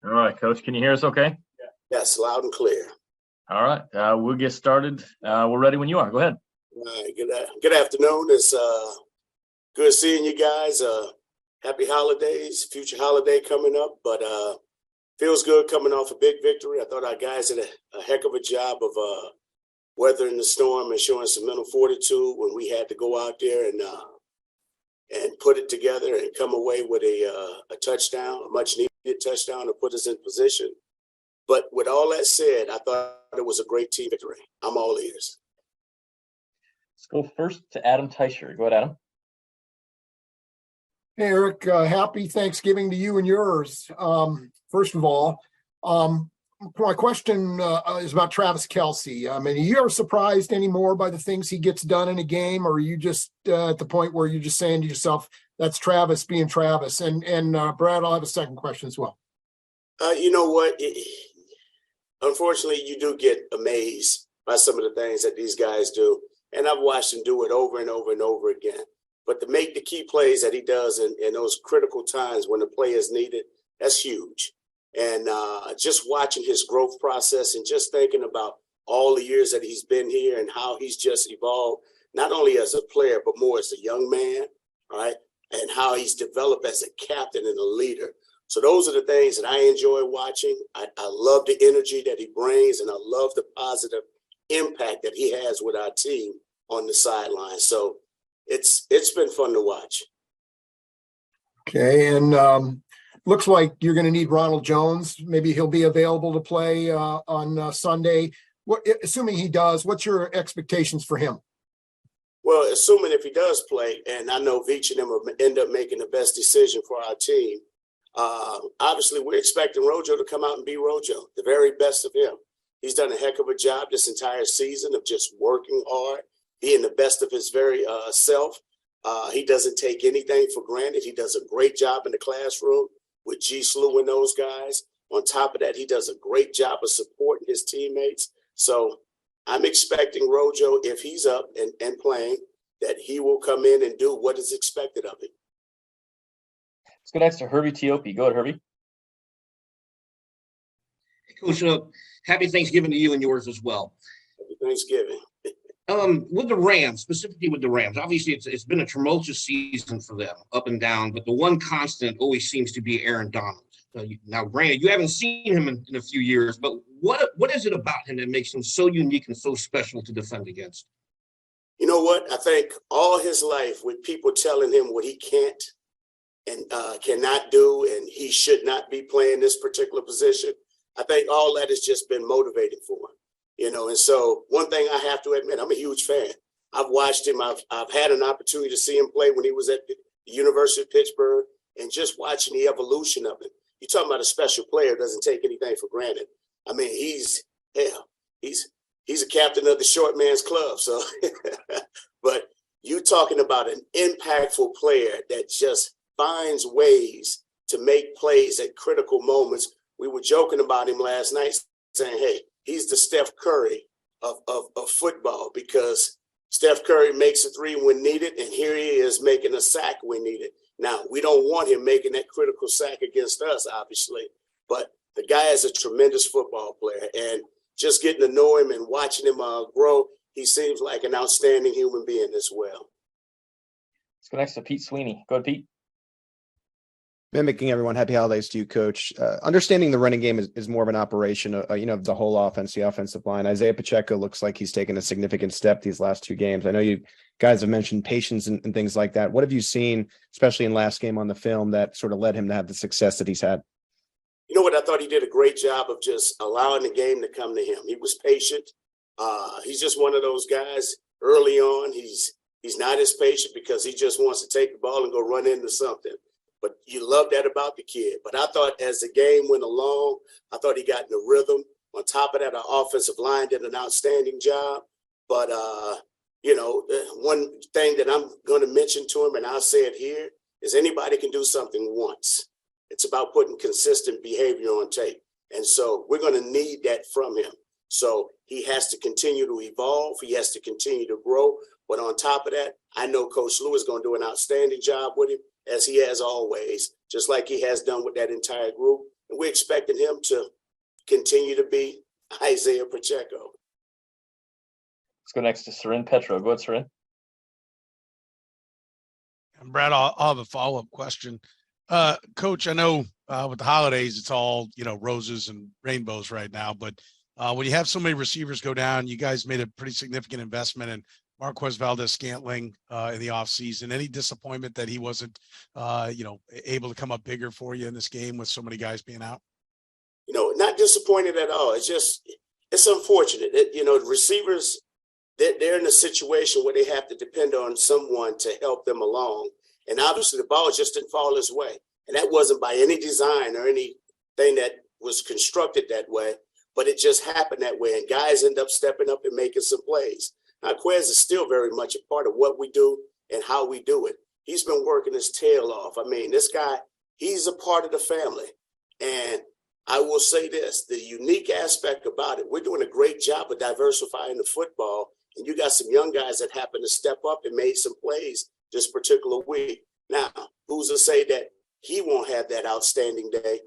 All right, Coach. Can you hear us okay? Yes, loud and clear. All right. We'll get started. We're ready when you are. Go ahead. All right, good afternoon. It's good seeing you guys. Happy holidays, future holiday coming up, but feels good coming off a big victory. I thought our guys did a heck of a job of weathering the storm and showing some mental fortitude when we had to go out there and put it together and come away with a touchdown, a much needed touchdown to put us in position. But with all that said, I thought it was a great team victory. I'm all ears. Let's go first to Adam Teicher. Go ahead, Adam. Hey, Eric, happy Thanksgiving to you and yours. First of all, my question is about Travis Kelce. I mean, are you ever surprised anymore by the things he gets done in a game, or are you just at the point where you're just saying to yourself, that's Travis being Travis? And Brad, I'll have a second question as well. You know what? Unfortunately, you do get amazed by some of the things that these guys do. And I've watched him do it over and over and over again. But to make the key plays that he does in those critical times when the play is needed, that's huge. And just watching his growth process and just thinking about all the years that he's been here and how he's just evolved, not only as a player, but more as a young man, right? And how he's developed as a captain and a leader. So those are the things that I enjoy watching. I love the energy that he brings, and I love the positive impact that he has with our team on the sideline. So it's been fun to watch. Okay, and looks like you're going to need Ronald Jones. Maybe he'll be available to play on Sunday. Assuming he does, what's your expectations for him? Well, assuming if he does play, and I know Veach and them will end up making the best decision for our team, obviously we're expecting Rojo to come out and be Rojo, the very best of him. He's done a heck of a job this entire season of just working hard, being the best of his very self. He doesn't take anything for granted. He does a great job in the classroom with G. Slew and those guys. On top of that, he does a great job of supporting his teammates. So I'm expecting Rojo, if he's up and playing, that he will come in and do what is expected of him. Let's go next to Herbie Teope. Go ahead, Herbie. Coach, happy Thanksgiving to you and yours as well. Happy Thanksgiving. With the Rams, specifically with the Rams, obviously it's been a tumultuous season for them, up and down, but the one constant always seems to be Aaron Donald. Now, granted, you haven't seen him in a few years, but what is it about him that makes him so unique and so special to defend against? You know what? I think all his life with people telling him what he can't and cannot do, and he should not be playing this particular position, I think all that has just been motivating for him. You know, and so one thing I have to admit, I'm a huge fan. I've watched him. I've had an opportunity to see him play when he was at the University of Pittsburgh, and just watching the evolution of him. You're talking about a special player, doesn't take anything for granted. I mean, he's a captain of the short man's club. So, but you talking about an impactful player that just finds ways to make plays at critical moments. We were joking about him last night, saying, hey, he's the Steph Curry of football, because Steph Curry makes a three when needed, and here he is making a sack when needed. Now, we don't want him making that critical sack against us, obviously, but the guy is a tremendous football player, and just getting to know him and watching him grow, he seems like an outstanding human being as well. Let's go next to Pete Sweeney. Go ahead, Pete. Mimicking everyone, happy holidays to you, Coach. Understanding the running game is more of an operation, of the whole offense, the offensive line. Isaiah Pacheco looks like he's taken a significant step these last two games. I know you guys have mentioned patience and things like that. What have you seen, especially in last game on the film, that sort of led him to have the success that he's had? You know what? I thought he did a great job of just allowing the game to come to him. He was patient. He's just one of those guys early on. He's not as patient because he just wants to take the ball and go run into something. But you love that about the kid. But I thought as the game went along, I thought he got in the rhythm. On top of that, our offensive line did an outstanding job. But, one thing that I'm going to mention to him, and I'll say it here, is anybody can do something once. It's about putting consistent behavior on tape. And so we're going to need that from him. So he has to continue to evolve. He has to continue to grow. But on top of that, I know Coach Lou is going to do an outstanding job with him, as he has always, just like he has done with that entire group. and we're expecting him to continue to be Isaiah Pacheco. Let's go next to Sarin Petro. Go ahead, Sarin. And Brad, I'll have a follow-up question. Coach, I know with the holidays, it's all, roses and rainbows right now, but when you have so many receivers go down, you guys made a pretty significant investment in Marquez Valdez-Scantling in the offseason. Any disappointment that he wasn't, able to come up bigger for you in this game with so many guys being out? Not disappointed at all. It's unfortunate. The receivers, they're in a situation where they have to depend on someone to help them along. And obviously the ball just didn't fall his way. And that wasn't by any design or anything that was constructed that way, but it just happened that way. And guys end up stepping up and making some plays. Marquez is still very much a part of what we do and how we do it. He's been working his tail off. I mean, this guy, he's a part of the family. And I will say this, the unique aspect about it, we're doing a great job of diversifying the football. And you got some young guys that happen to step up and made some plays this particular week. Now, who's to say that he won't have that outstanding day,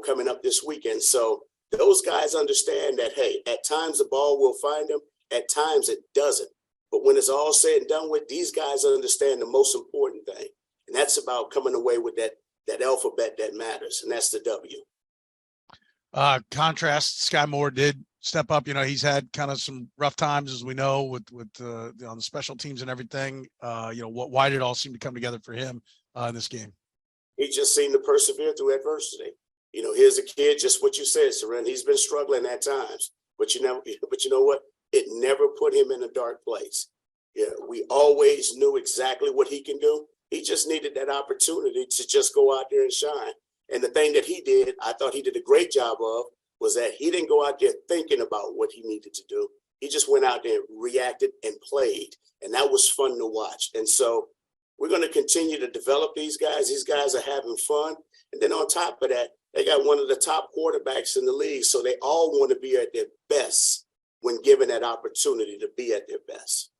coming up this weekend? So those guys understand that, hey, at times the ball will find them, at times it doesn't. But when it's all said and done with, these guys understand the most important thing. And that's about coming away with that alphabet that matters, and that's the W. Contrast, Sky Moore did step up. He's had kind of some rough times, as we know, with on the special teams and everything. Why did it all seem to come together for him in this game? He just seemed to persevere through adversity. Here's a kid, just what you said, Sarin. He's been struggling at times, but you know what? It never put him in a dark place. Yeah, we always knew exactly what he can do. He just needed that opportunity to just go out there and shine. And the thing that he did, I thought he did a great job of, was that he didn't go out there thinking about what he needed to do. He just went out there and reacted and played. And that was fun to watch. And so we're going to continue to develop these guys. These guys are having fun. And then on top of that, they got one of the top quarterbacks in the league. So they all want to be at their best when given that opportunity to be at their best.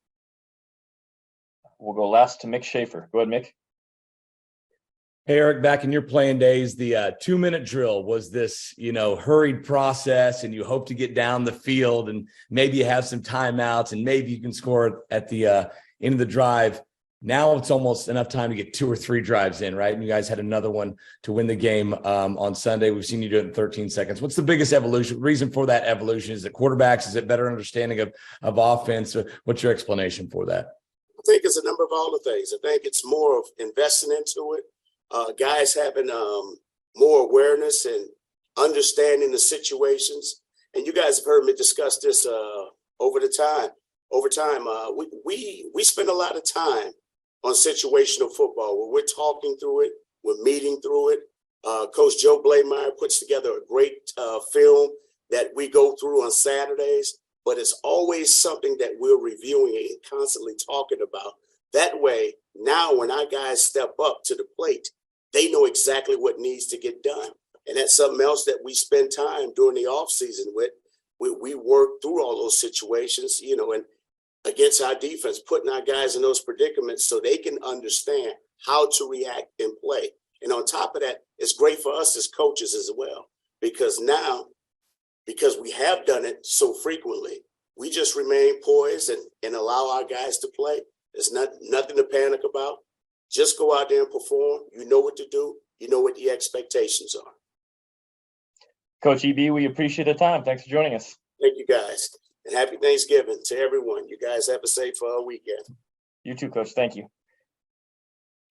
We'll go last to Mick Schaefer. Go ahead, Mick. Hey, Eric, back in your playing days, the 2-minute drill was this, hurried process, and you hope to get down the field and maybe you have some timeouts and maybe you can score at the end of the drive. Now it's almost enough time to get 2 or 3 drives in, right? And you guys had another one to win the game on Sunday. We've seen you do it in 13 seconds. What's the biggest reason for that evolution? Is it quarterbacks? Is it better understanding of offense? What's your explanation for that? I think it's a number of all the things. I think it's more of investing into it. Guys having more awareness and understanding the situations. And you guys have heard me discuss this over time. We spend a lot of time on situational football where we're talking through it, we're meeting through it. Coach Joe Blademeyer puts together a great film that we go through on Saturdays, but it's always something that we're reviewing and constantly talking about. That way, now when our guys step up to the plate, they know exactly what needs to get done. And that's something else that we spend time during the off season with. We work through all those situations, and against our defense, putting our guys in those predicaments so they can understand how to react and play. And on top of that, it's great for us as coaches as well, because we have done it so frequently, we just remain poised and allow our guys to play. There's nothing to panic about. Just go out there and perform. You know what to do. You know what the expectations are. Coach EB, we appreciate the time. Thanks for joining us. Thank you, guys. And happy Thanksgiving to everyone. You guys have a safe weekend. You too, Coach. Thank you.